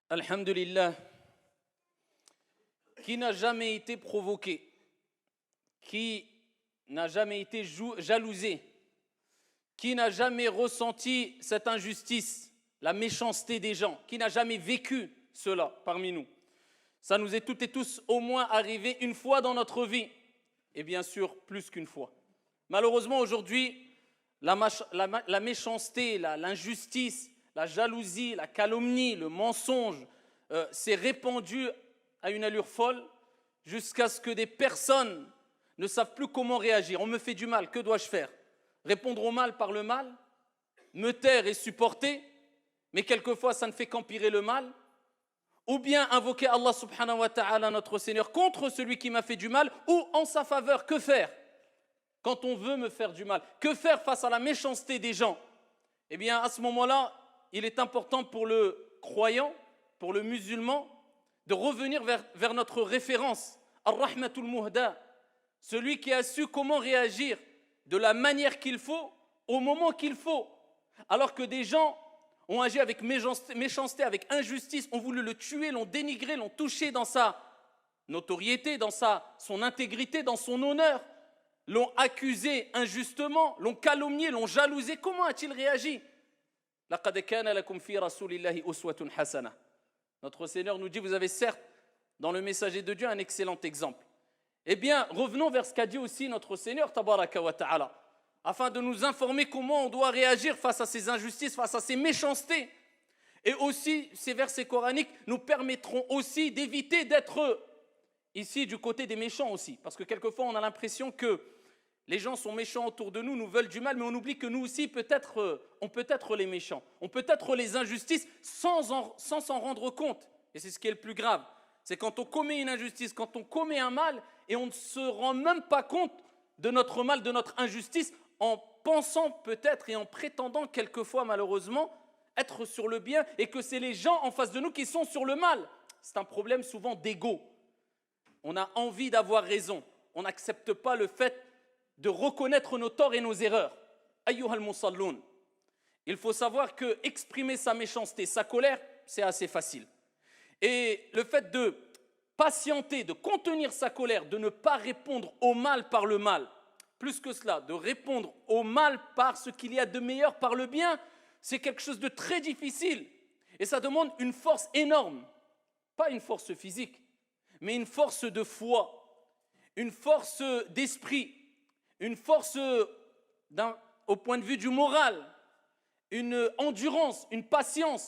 Alhamdulillah, qui n'a jamais été provoqué, qui n'a jamais été jalousé, qui n'a jamais ressenti cette injustice, la méchanceté des gens, qui n'a jamais vécu cela parmi nous. Ça nous est toutes et tous au moins arrivé une fois dans notre vie, et bien sûr plus qu'une fois. Malheureusement aujourd'hui, la méchanceté, l'injustice, la jalousie, la calomnie, le mensonge s'est répandu à une allure folle jusqu'à ce que des personnes ne savent plus comment réagir. On me fait du mal, que dois-je faire? Répondre au mal par le mal? Me taire et supporter? Mais quelquefois ça ne fait qu'empirer le mal. Ou bien invoquer Allah subhanahu wa ta'ala, notre Seigneur, contre celui qui m'a fait du mal, ou en sa faveur. Que faire quand on veut me faire du mal? Que faire face à la méchanceté des gens? Eh bien, à ce moment-là, il est important pour le croyant, pour le musulman, de revenir vers notre référence, Ar-Rahmatul Muhda, celui qui a su comment réagir de la manière qu'il faut, au moment qu'il faut. Alors que des gens ont agi avec méchanceté, avec injustice, ont voulu le tuer, l'ont dénigré, l'ont touché dans sa notoriété, dans son intégrité, dans son honneur, l'ont accusé injustement, l'ont calomnié, l'ont jalousé. Comment a-t-il réagi? لَقَدْ كَانَ لَكُمْ فِي رَسُولِ اللَّهِ أُسْوَةٌ حَسَنَةٌ. Notre Seigneur nous dit, vous avez certes dans le messager de Dieu un excellent exemple. Eh bien, revenons vers ce qu'a dit aussi notre Seigneur, tabaraka wa ta'ala, afin de nous informer comment on doit réagir face à ces injustices, face à ces méchancetés. Et aussi, ces versets coraniques nous permettront aussi d'éviter d'être ici du côté des méchants aussi. Parce que quelquefois, on a l'impression que les gens sont méchants autour de nous, nous veulent du mal, mais on oublie que nous aussi, on peut être les méchants. On peut être les injustices sans s'en rendre compte. Et c'est ce qui est le plus grave. C'est quand on commet une injustice, quand on commet un mal, et on ne se rend même pas compte de notre mal, de notre injustice, en pensant peut-être et en prétendant quelquefois malheureusement être sur le bien, et que c'est les gens en face de nous qui sont sur le mal. C'est un problème souvent d'ego. On a envie d'avoir raison. On n'accepte pas le fait de reconnaître nos torts et nos erreurs. Ayyuhal musalloun. Il faut savoir que exprimer sa méchanceté, sa colère, c'est assez facile. Et le fait de patienter, de contenir sa colère, de ne pas répondre au mal par le mal, plus que cela, de répondre au mal par ce qu'il y a de meilleur, par le bien, c'est quelque chose de très difficile. Et ça demande une force énorme. Pas une force physique, mais une force de foi, une force d'esprit, une force au point de vue du moral, une endurance, une patience.